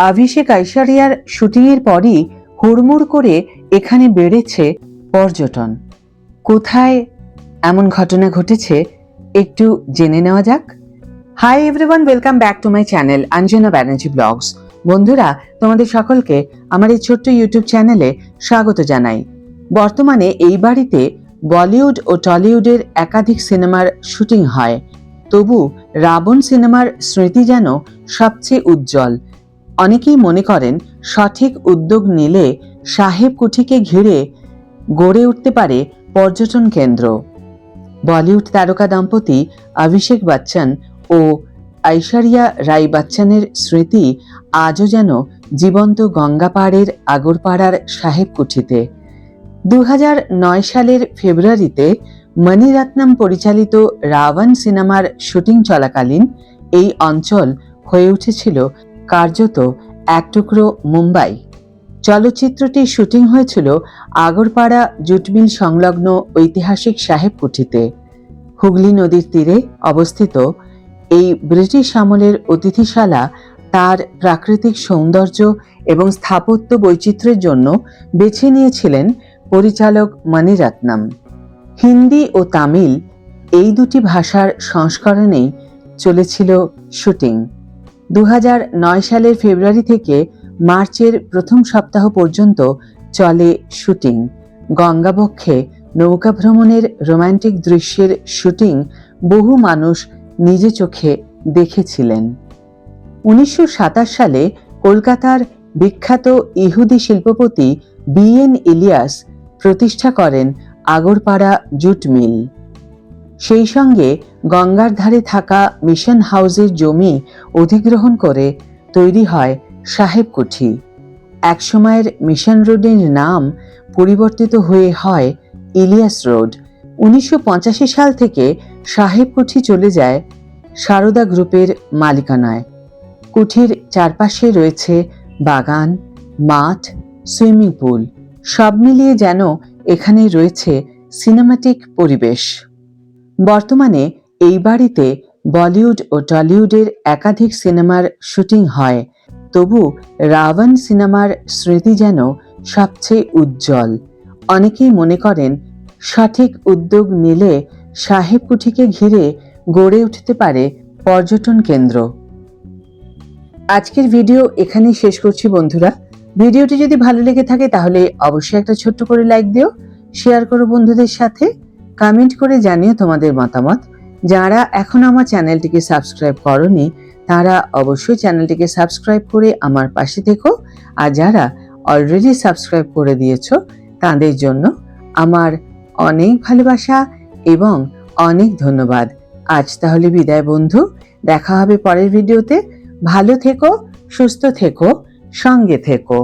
অভিষেক ঐশ্বরিয়ার শুটিংয়ের পরই হুড়মুড় করে এখানে বেড়েছে পর্যটন। কোথায় এমন ঘটনা ঘটেছে একটু জেনে নেওয়া যাক। Hi everyone, welcome back to my channel Anjana Banerjee blogs. বন্ধুরা, তোমাদের সকলকে আমার এই ছোট্ট ইউটিউব চ্যানেলে স্বাগত জানাই। বর্তমানে এই বাড়িতে বলিউড ও টলিউডের একাধিক সিনেমার শুটিং হয়, তবু রাবণ সিনেমার স্মৃতি যেন সবচেয়ে উজ্জ্বল। অনেকেই মনে করেন সঠিক উদ্যোগ নিলে সাহেব কুঠিকে ঘিরে গড়ে উঠতে পারে পর্যটন কেন্দ্র। বলিউড তারকা দম্পতি অভিষেক বচ্চন ও ঐশ্বরিয়া রাই বচ্চনের স্মৃতি আজও যেন জীবন্ত গঙ্গা পাড়ের আগরপাড়ার সাহেব কুঠিতে। 2009 সালের ফেব্রুয়ারিতে মণিরত্নম পরিচালিত রাবণ সিনেমার শুটিং চলাকালীন এই অঞ্চল হয়ে উঠেছিল কার্যত এক টুকরো মুম্বাই। চলচ্চিত্রটির শুটিং হয়েছিল আগরপাড়া জুট মিল সংলগ্ন ঐতিহাসিক সাহেব কুঠিতে। হুগলি নদীর তীরে অবস্থিত এই ব্রিটিশ আমলের অতিথিশালা তার প্রাকৃতিক সৌন্দর্য এবং স্থাপত্য বৈচিত্র্যের জন্য বেছে নিয়েছিলেন পরিচালক মণিরত্নম। হিন্দি ও তামিল এই দুটি ভাষার সংস্করণেই চলেছিল শুটিং। 2009 সালের ফেব্রুয়ারি থেকে মার্চের প্রথম সপ্তাহ পর্যন্ত চলে শুটিং। গঙ্গাবক্ষে নৌকা ভ্রমণের রোমান্টিক দৃশ্যের শুটিং বহু মানুষ নিজে চোখে দেখেছিলেন। 1927 সালে কলকাতার বিখ্যাত ইহুদি শিল্পপতি BN ইলিয়াস প্রতিষ্ঠা করেন আগরপাড়া জুট মিল। সেই সঙ্গে গঙ্গার ধারে থাকা মিশন হাউসের জমি অধিগ্রহণ করে তৈরি হয় সাহেব কুঠি। একসময়ের মিশন রোডের নাম পরিবর্তিত হয়ে হয় ইলিয়াস রোড। 1985 সাল থেকে সাহেব কুঠি চলে যায় সারদা গ্রুপের মালিকানায়। কুঠির চারপাশে রয়েছে বাগান, মাঠ, সুইমিং পুল, সব মিলিয়ে যেন এখানে রয়েছে সিনেমাটিক পরিবেশ। বর্তমানে এই বাড়িতে বলিউড ও টলিউডের একাধিক সিনেমার শুটিং হয়, তবু রাবণ সিনেমার স্মৃতি যেন সবচেয়ে উজ্জ্বল। অনেকেই মনে করেন সঠিক উদ্যোগ নিলে সাহেব কুঠিকে ঘিরে গড়ে উঠতে পারে পর্যটন কেন্দ্র। আজকের ভিডিও এখানেই শেষ করছি বন্ধুরা। ভিডিওটি যদি ভালো লেগে থাকে তাহলে অবশ্যই একটা ছোট্ট করে লাইক দিও, শেয়ার করো বন্ধুদের সাথে, কমেন্ট করে জানিও তোমাদের মতামত। যারা এখন আমার চ্যানেলটিকে সাবস্ক্রাইব করোনি তারা অবশ্যই চ্যানেলটিকে সাবস্ক্রাইব করে আমার পাশে থেকো, আর যারা অলরেডি সাবস্ক্রাইব করে দিয়েছো তাদের জন্য আমার অনেক ভালোবাসা এবং অনেক ধন্যবাদ। আজ তাহলে বিদায় বন্ধু, দেখা হবে পরের ভিডিওতে। ভালো থেকো, সুস্থ থেকো, সঙ্গে থেকো।